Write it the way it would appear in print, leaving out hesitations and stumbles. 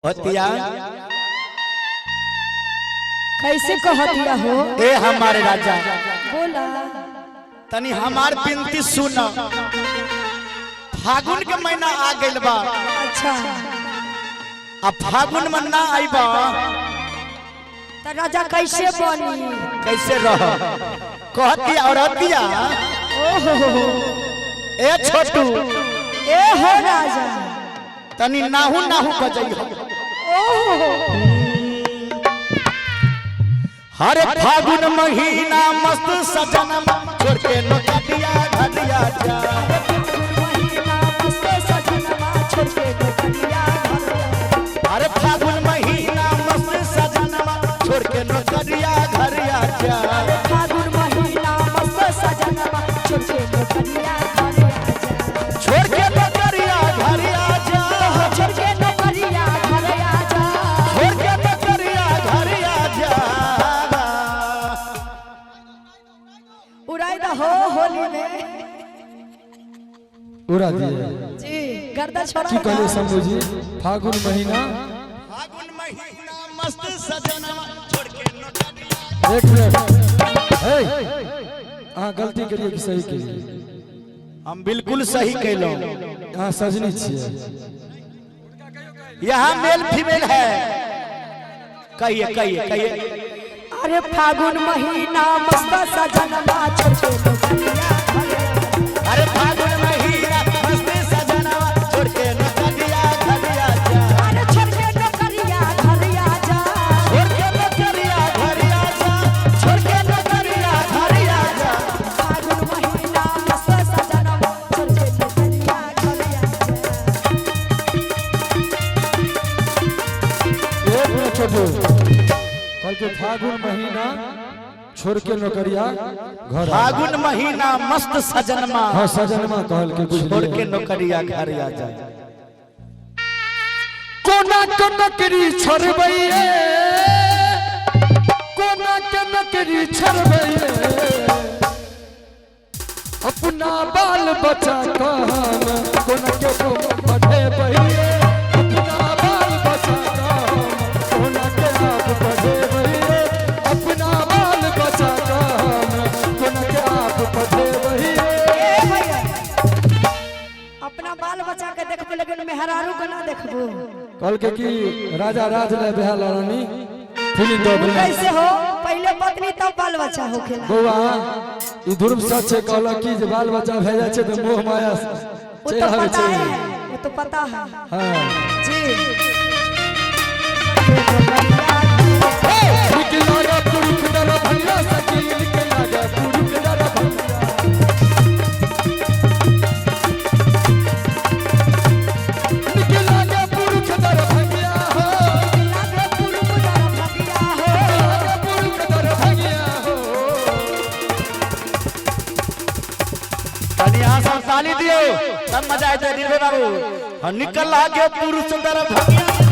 हतिया कैसे कहतिया हो? ए हमारे राजा बोला तनी हमार बिनती सुन। फागुन के महीना आ गइल बा। अच्छा अब फागुन में ना आईबा तो राजा कैसे बनी? कैसे रह कहती औरतिया ओहो ए छोटू ए हो राजा तनी नाहू नाहू बजई। ओहो हरे फागुन महीना मस्त सजन छोड़ के नौकरिया घटिया जा। अरे फागुन महीना मस्त सजन छोड़ के नौकरिया घरिया जा। फागुन महीना मस्त सजनवा छोड़ के नौकरिया छोड़ के नौकरिया घरिया जा। छोड़ के नौकरिया घरिया जा। छोड़ के नौकरिया घरिया जा। उड़ाई दा हो होली में उड़ा दिए जी गर्दा छोड़ा की कहले शंभू जी। फागुन महीना फागुन महीना मस्त सजन छोड़ के नौकरिया। एक मिनट अहाँ गलती करिए कि सही करिए? हम बिल्कुल सही कहलो। अहाँ सजनी छिए। यहाँ मेल फीमेल है। कहिए कहिए कहिए। अरे फागुन महीना मस्त सजनवा छोड़ के नौकरिया अरे फागुन महीना मस्त सजनवा छोड़ के नौकरिया घरिया जा। अरे छोड़ के नौकरिया घरिया जा। छोड़ के नौकरिया घरिया जा। छोड़ के नौकरिया घरिया जा। फागुन महीना मस्त सजनवा छोड़ के नौकरिया घरिया जा। एक मिनट छोटू कल के फागुन महीना छोड़ के नौकरिया घर आ। फागुन महीना मस्त सजनमा हाँ सजनमा कहल के बुझ छोड़ के नौकरिया घरिया जा। कोना के नौकरी छोड़बैए कोना के नौकरी छोड़बैए अपना बाल बच्चा कहन कोना के पढ़ेबैए। अपना बाल बच्चा कहन कोना के आप पढ़ेबैए। अपना बाल बच्चा कहन कोना के आप पढ़ेबैए। ए भैया अपना बाल बच्चा के देखबो लेकिन मेहरारू के ना देखबो। कल के की राजा राज ले बेहाल रानी फिल्म दो कैसे हो? पहले पत्नी तब बाल बच्चा होखेला। बउआ ई ध्रुव सच है कहला कि जे बाल बच्चा भेजा छे त मोह माया वो तो चढ़ावे पता छे। है वो तो पता है हां जी। निक लागा पुरुष दर भंगा सकी निक लागा पुरुष दर भंगा। निक लागा पुरुष दर भंगा हो। लागे पुरुष दर भगिया हो। लागा पुरुष दर भंगा हो। तनी यहाँ से ताली दियो तब मजा आए निर्भय बाबू। निकल आगे पुरुष दर भगिया।